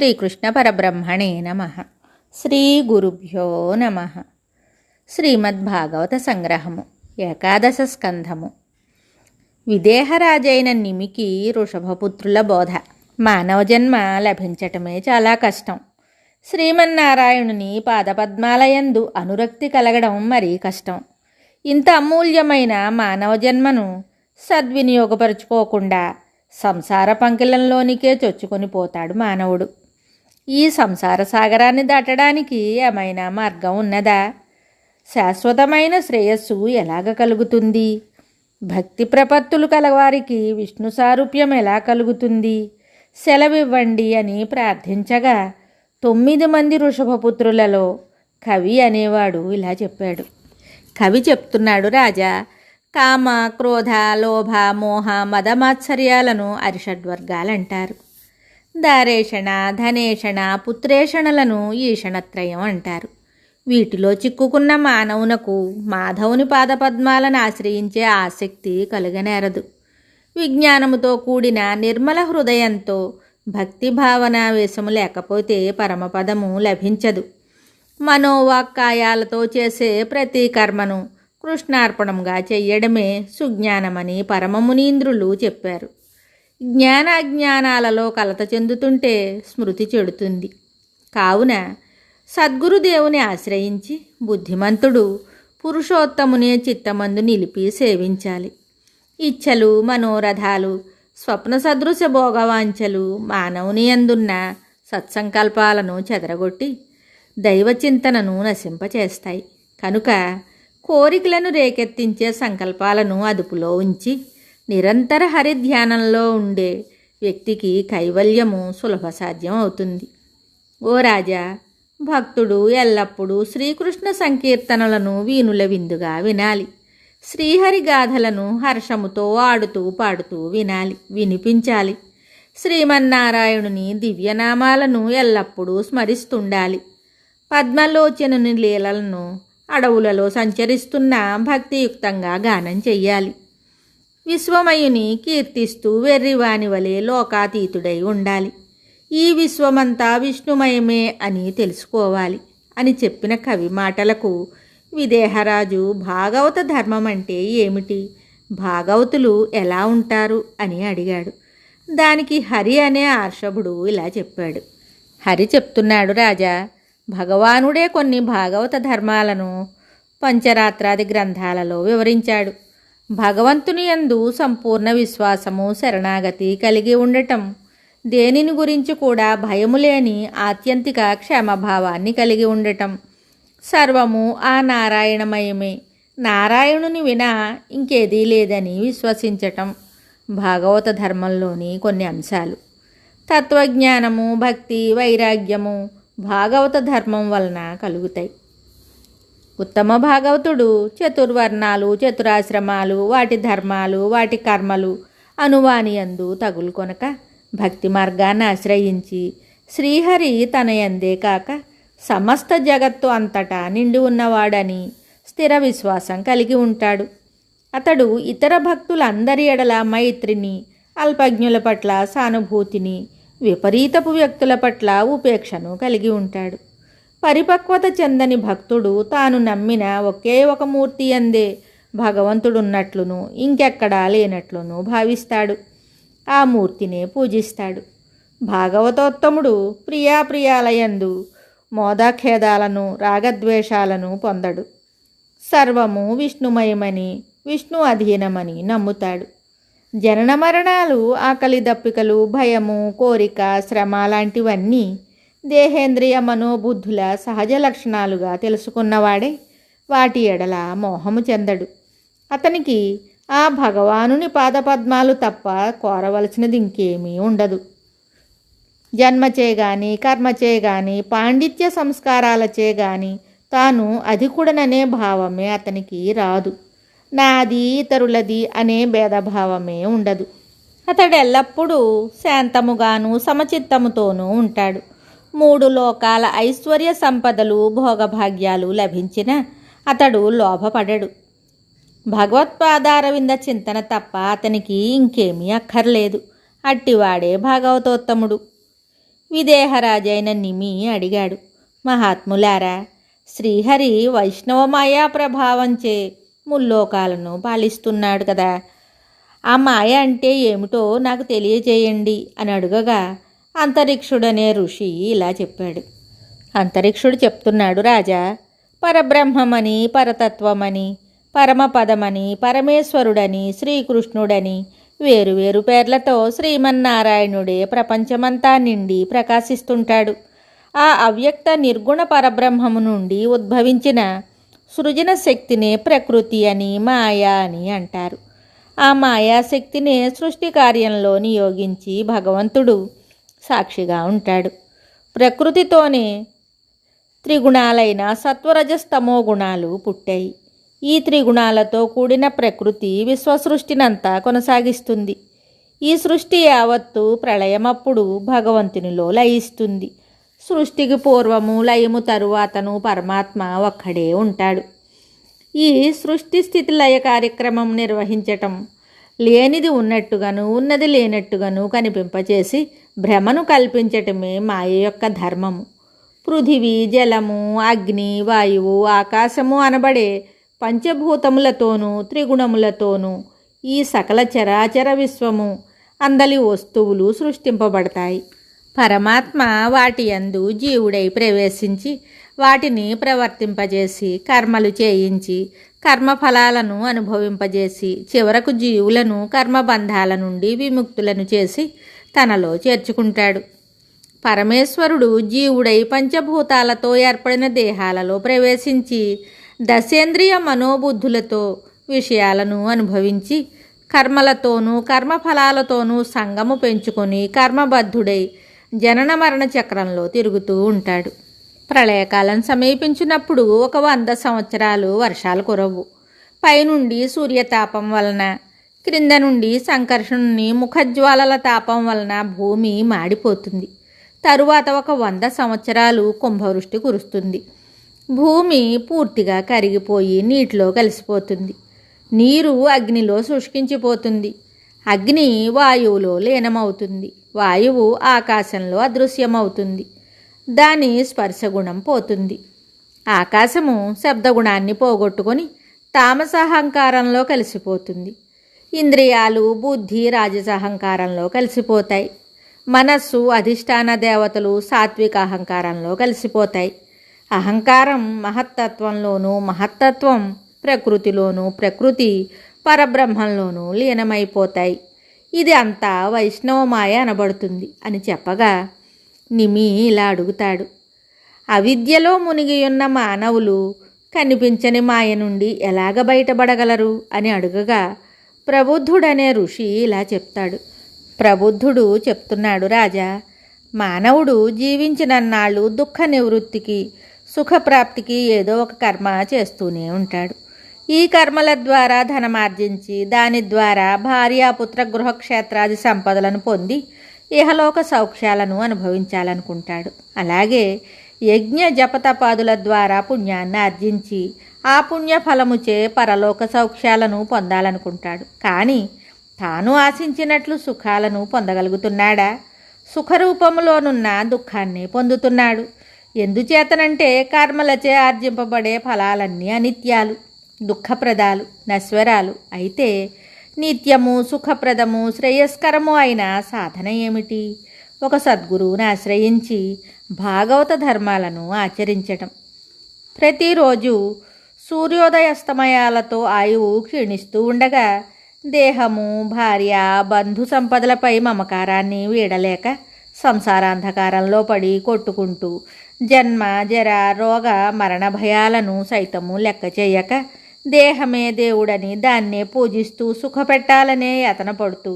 శ్రీకృష్ణ పరబ్రహ్మణే నమః. శ్రీ గురుభ్యో నమః. శ్రీమద్భాగవత సంగ్రహము, ఏకాదశ స్కంధము. విదేహరాజైన నిమికి వృషభపుత్రుల బోధ. మానవ జన్మ లభించటమే చాలా కష్టం. శ్రీమన్నారాయణుని పాదపద్మాలయందు అనురక్తి కలగడం మరీ కష్టం. ఇంత అమూల్యమైన మానవ జన్మను సద్వినియోగపరుచుకోకుండా సంసార పంకిలంలోనికే చొచ్చుకొని పోతాడు మానవుడు. ఈ సంసార సాగరాన్ని దాటడానికి ఏమైనా మార్గం ఉన్నదా? శాశ్వతమైన శ్రేయస్సు ఎలాగ కలుగుతుంది? భక్తి ప్రపత్తులు కలవారికి విష్ణు సారూప్యం ఎలా కలుగుతుంది? సెలవివ్వండి అని ప్రార్థించగా 9 మంది వృషభపుత్రులలో కవి అనేవాడు ఇలా చెప్పాడు. కవి చెప్తున్నాడు, రాజా, కామ, క్రోధ, లోభ, మోహ, మదమాత్సర్యాలను అరిషడ్వర్గాలంటారు. దారేషణ, ధనేషణ, పుత్రేషణలను ఈషణత్రయం అంటారు. వీటిలో చిక్కుకున్న మానవునకు మాధవుని పాదపద్మాలను ఆశ్రయించే ఆసక్తి కలుగనేరదు. విజ్ఞానముతో కూడిన నిర్మల హృదయంతో భక్తి భావనావేశము లేకపోతే పరమపదము లభించదు. మనోవాక్కాయాలతో చేసే ప్రతి కర్మను కృష్ణార్పణంగా చెయ్యడమే సుజ్ఞానమని పరమమునీంద్రులు చెప్పారు. జ్ఞానాజ్ఞానాలలో కలత చెందుతుంటే స్మృతి చెడుతుంది. కావున సద్గురుదేవుని ఆశ్రయించి బుద్ధిమంతుడు పురుషోత్తముని చిత్తమందు నిలిపి సేవించాలి. ఇచ్ఛలు, మనోరథాలు, స్వప్న సదృశ భోగవాంఛలు మానవుని అందున్న సత్సంకల్పాలను చెదరగొట్టి దైవచింతనను నశింపచేస్తాయి. కనుక కోరికలను రేకెత్తించే సంకల్పాలను అదుపులో ఉంచి నిరంతర హరిధ్యానంలో ఉండే వ్యక్తికి కైవల్యము సులభ సాధ్యం అవుతుంది. ఓ రాజా, భక్తుడు ఎల్లప్పుడూ శ్రీకృష్ణ సంకీర్తనలను వీణుల విందుగా వినాలి. శ్రీహరి గాథలను హర్షముతో ఆడుతూ పాడుతూ వినిపించాలి. శ్రీమన్నారాయణుని దివ్యనామాలను ఎల్లప్పుడూ స్మరిస్తుండాలి. పద్మలోచనుని లీలలను అడవులలో సంచరిస్తున్న భక్తియుక్తంగా గానం చెయ్యాలి. విశ్వమయుని కీర్తిస్తూ వెర్రివాని వలె లోకాతీతుడై ఉండాలి. ఈ విశ్వమంతా విష్ణుమయమే అని తెలుసుకోవాలి అని చెప్పిన కవి మాటలకు విదేహరాజు భాగవత ధర్మం అంటే ఏమిటి, భాగవతులు ఎలా ఉంటారు అని అడిగాడు. దానికి హరి అనే ఆర్షభుడు ఇలా చెప్పాడు. హరి చెప్తున్నాడు, రాజా, భగవానుడే కొన్ని భాగవత ధర్మాలను పంచరాత్రాది గ్రంథాలలో వివరించాడు. భగవంతుని యందు సంపూర్ణ విశ్వాసము, శరణాగతి కలిగి ఉండటం, దేనిని గురించి కూడా భయము లేని ఆత్యంతిక క్షేమభావాన్ని కలిగి ఉండటం, సర్వము ఆ నారాయణమయమే, నారాయణుని వినా ఇంకేదీ లేదని విశ్వసించటం భాగవత ధర్మంలోని కొన్ని అంశాలు. తత్వజ్ఞానము, భక్తి, వైరాగ్యము భాగవత ధర్మం వలన కలుగుతాయి. ఉత్తమ భాగవతుడు చతుర్వర్ణాలు, చతురాశ్రమాలు, వాటి ధర్మాలు, వాటి కర్మలు అనువానియందు తగులుకొనక భక్తి మార్గాన్ని ఆశ్రయించి శ్రీహరి తన యందే కాక సమస్త జగత్తు అంతటా నిండి ఉన్నవాడని స్థిర విశ్వాసం కలిగి ఉంటాడు. అతడు ఇతర భక్తులందరి ఎడల మైత్రిని, అల్పజ్ఞుల పట్ల సానుభూతిని, విపరీతపు వ్యక్తుల పట్ల ఉపేక్షను కలిగి ఉంటాడు. పరిపక్వత చెందని భక్తుడు తాను నమ్మిన ఒకే ఒక మూర్తి యందే భగవంతుడున్నట్లును ఇంకెక్కడా లేనట్లును భావిస్తాడు. ఆ మూర్తినే పూజిస్తాడు. భాగవతోత్తముడు ప్రియాప్రియాలయందు మోదాఖేదాలను, రాగద్వేషాలను పొందడు. సర్వము విష్ణుమయమని, విష్ణు అధీనమని నమ్ముతాడు. జనన మరణాలు, ఆకలి దప్పికలు, భయము, కోరిక, శ్రమ లాంటివన్నీ దేహేంద్రియ మనోబుద్ధుల సహజ లక్షణాలుగా తెలుసుకున్నవాడే వాటి ఎడల మోహము చెందడు. అతనికి ఆ భగవానుని పాదపద్మాలు తప్ప కోరవలసినది ఇంకేమీ ఉండదు. జన్మచే గాని, కర్మచే గాని, పాండిత్య సంస్కారాలచే గాని తాను అధికుడననే భావమే అతనికి రాదు. నాది, ఇతరులది అనే భేదభావమే ఉండదు. అతడు ఎల్లప్పుడూ శాంతముగాను సమచిత్తముతోనూ ఉంటాడు. 3 లోకాల ఐశ్వర్య సంపదలు, భోగభాగ్యాలు లభించిన అతడు లోభపడడు. భగవత్పాదారవింద చింతన తప్ప అతనికి ఇంకేమీ అక్కర్లేదు. అట్టివాడే భాగవతోత్తముడు. విదేహరాజైన నిమి అడిగాడు, మహాత్ములారా, శ్రీహరి వైష్ణవమాయా ప్రభావంచే ముల్లోకాలను పాలిస్తున్నాడు కదా, ఆ మాయ అంటే ఏమిటో నాకు తెలియజేయండి అని అడుగగా అంతరిక్షుడనే ఋషి ఇలా చెప్పాడు. అంతరిక్షుడు చెప్తున్నాడు, రాజా, పరబ్రహ్మమని, పరతత్వమని, పరమపదమని, పరమేశ్వరుడని, శ్రీకృష్ణుడని వేరువేరు పేర్లతో శ్రీమన్నారాయణుడే ప్రపంచమంతా నిండి ప్రకాశిస్తుంటాడు. ఆ అవ్యక్త నిర్గుణ పరబ్రహ్మము నుండి ఉద్భవించిన సృజన శక్తినే ప్రకృతి అని, మాయ అని అంటారు. ఆ మాయాశక్తినే సృష్టి కార్యంలో నియోగించి భగవంతుడు సాక్షిగా ఉంటాడు. ప్రకృతితోనే త్రిగుణాలైన సత్వరజస్తమో గుణాలు పుట్టాయి. ఈ త్రిగుణాలతో కూడిన ప్రకృతి విశ్వసృష్టినంతా కొనసాగిస్తుంది. ఈ సృష్టి యావత్తు ప్రళయమప్పుడు భగవంతునిలో లయిస్తుంది. సృష్టికి పూర్వము, లయము తరువాతను పరమాత్మ ఒక్కడే ఉంటాడు. ఈ సృష్టి స్థితి లయ కార్యక్రమం నిర్వహించటం, లేనిది ఉన్నట్టుగాను ఉన్నది లేనట్టుగాను కనిపింపచేసి భ్రమను కల్పించటమే మాయ యొక్క ధర్మము. పృథివీ, జలము, అగ్ని, వాయువు, ఆకాశము అనబడే పంచభూతములతోనూ త్రిగుణములతోనూ ఈ సకల చరాచర విశ్వము అందలి వస్తువులు సృష్టింపబడతాయి. పరమాత్మ వాటి యందు జీవుడై ప్రవేశించి వాటిని ప్రవర్తింపజేసి కర్మలు చేయించి కర్మఫలాలను అనుభవింపజేసి చివరకు జీవులను కర్మబంధాల నుండి విముక్తులను చేసి తనలో చేర్చుకుంటాడు. పరమేశ్వరుడు జీవుడై పంచభూతాలతో ఏర్పడిన దేహాలలో ప్రవేశించి దశేంద్రియ మనోబుద్ధులతో విషయాలను అనుభవించి కర్మలతోనూ కర్మఫలాలతోనూ సంగము పెంచుకొని కర్మబద్ధుడై జనన మరణ చక్రంలో తిరుగుతూ ఉంటాడు. ప్రళయకాలం సమీపించినప్పుడు 100 సంవత్సరాలు వర్షాలు కురవు. పైనుండి సూర్యతాపం వలన, క్రింద నుండి సంకర్షణుని ముఖజ్వాలల తాపం వలన భూమి మాడిపోతుంది. తరువాత 100 సంవత్సరాలు కుంభవృష్టి కురుస్తుంది. భూమి పూర్తిగా కరిగిపోయి నీటిలో కలిసిపోతుంది. నీరు అగ్నిలో శుష్కించిపోతుంది. అగ్ని వాయువులో లీనమవుతుంది. వాయువు ఆకాశంలో అదృశ్యమవుతుంది. దాని స్పర్శగుణం పోతుంది. ఆకాశము శబ్దగుణాన్ని పోగొట్టుకొని తామసహంకారంలో కలిసిపోతుంది. ఇంద్రియాలు, బుద్ధి రాజసహంకారంలో కలిసిపోతాయి. మనస్సు, అధిష్టాన దేవతలు సాత్విక అహంకారంలో కలిసిపోతాయి. అహంకారం మహత్తత్వంలోనూ, మహత్తత్వం ప్రకృతిలోనూ, ప్రకృతి పరబ్రహ్మంలోనూ లీనమైపోతాయి. ఇది అంతా వైష్ణవమాయ అనబడుతుంది అని చెప్పగా నిమి ఇలా అడుగుతాడు, అవిద్యలో మునిగియున్న మానవులు కనిపించని మాయ నుండి ఎలాగ బయటపడగలరు అని అడుగగా ప్రబుద్ధుడనే ఋషి ఇలా చెప్తాడు. ప్రబుద్ధుడు చెప్తున్నాడు, రాజా, మానవుడు జీవించినన్నాళ్ళు దుఃఖ నివృత్తికి, సుఖప్రాప్తికి ఏదో ఒక కర్మ చేస్తూనే ఉంటాడు. ఈ కర్మల ద్వారా ధనమార్జించి దాని ద్వారా భార్యాపుత్ర గృహక్షేత్రాది సంపదలను పొంది ఇహలోక సౌఖ్యాలను అనుభవించాలనుకుంటాడు. అలాగే యజ్ఞ జపతపాదుల ద్వారా పుణ్యాన్ని ఆర్జించి ఆ పుణ్యఫలముచే పరలోక సౌఖ్యాలను పొందాలనుకుంటాడు. కానీ తాను ఆశించినట్లు సుఖాలను పొందగలుగుతున్నాడా? సుఖరూపములోనున్న దుఃఖాన్ని పొందుతున్నాడు. ఎందుచేతనంటే కర్మలచే ఆర్జింపబడే ఫలాలన్నీ అనిత్యాలు, దుఃఖప్రదాలు, నశ్వరాలు. అయితే నిత్యము, సుఖప్రదము, శ్రేయస్కరము అయిన సాధన ఏమిటి? ఒక సద్గురువుని ఆశ్రయించి భాగవత ధర్మాలను ఆచరించటం. ప్రతిరోజు సూర్యోదయాస్తమయాలతో ఆయువు క్షీణిస్తూ ఉండగా దేహము, భార్య, బంధు సంపదలపై మమకారాన్ని వీడలేక సంసారాంధకారంలో పడి కొట్టుకుంటూ జన్మ, జర, రోగ, మరణ భయాలను సైతము లెక్క చేయక దేహమే దేవుడని దాన్నే పూజిస్తూ సుఖపెట్టాలనే యతన పడుతూ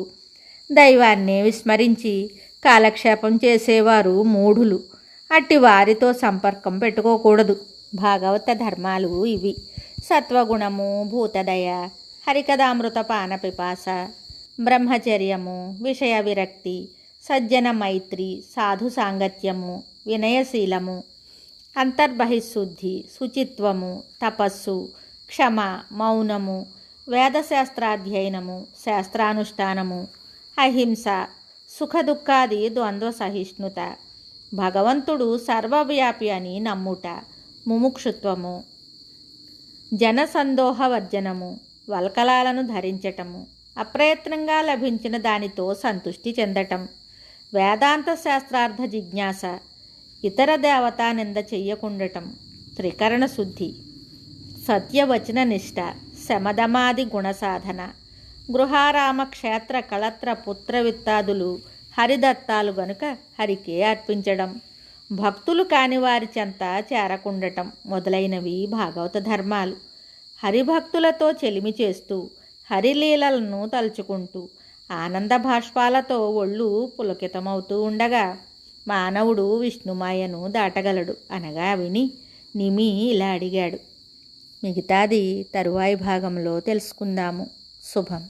దైవాన్నే విస్మరించి కాలక్షేపం చేసేవారు మూఢులు. అట్టి వారితో సంపర్కం పెట్టుకోకూడదు. భాగవత ధర్మాలు ఇవి: సత్వగుణము, భూతదయ, హరికథామృత పాన పిపాస, బ్రహ్మచర్యము, విషయ విరక్తి, సజ్జన మైత్రి, సాధు సాంగత్యము, వినయశీలము, అంతర్బహిశుద్ధి, శుచిత్వము, తపస్సు, క్షమ, మౌనము, వేదశాస్త్రాధ్యయనము, శాస్త్రానుష్ఠానము, అహింస, సుఖదుఖాది ద్వంద్వ సహిష్ణుత, భగవంతుడు సర్వవ్యాపి అని నమ్ముట, ముముక్షుత్వము, జనసందోహవర్జనము, వల్కలాలను ధరించటము, అప్రయత్నంగా లభించిన దానితో సంతుష్టి చెందటం, వేదాంత శాస్త్రార్థ జిజ్ఞాస, ఇతర దేవతా నింద చెయ్యకుండటం, త్రికరణ శుద్ధి, సత్యవచన నిష్ఠ, శమదమాది గుణసాధన, గృహారామ క్షేత్ర కళత్ర పుత్రవిత్తాదులు హరిదత్తాలు గనుక హరికే అర్పించడం, భక్తులు కాని వారి చెంత చేరకుండటం మొదలైనవి భాగవత ధర్మాలు. హరిభక్తులతో చెలిమి చేస్తూ హరిలీలలను తలుచుకుంటూ ఆనంద భాష్పాలతో ఒళ్ళు పులకితమవుతూ ఉండగా మానవుడు విష్ణుమాయను దాటగలడు అనగా విని నిమి ఇలా అడిగాడు. మిగతాది తరువాయి భాగంలో తెలుసుకుందాము. శుభం.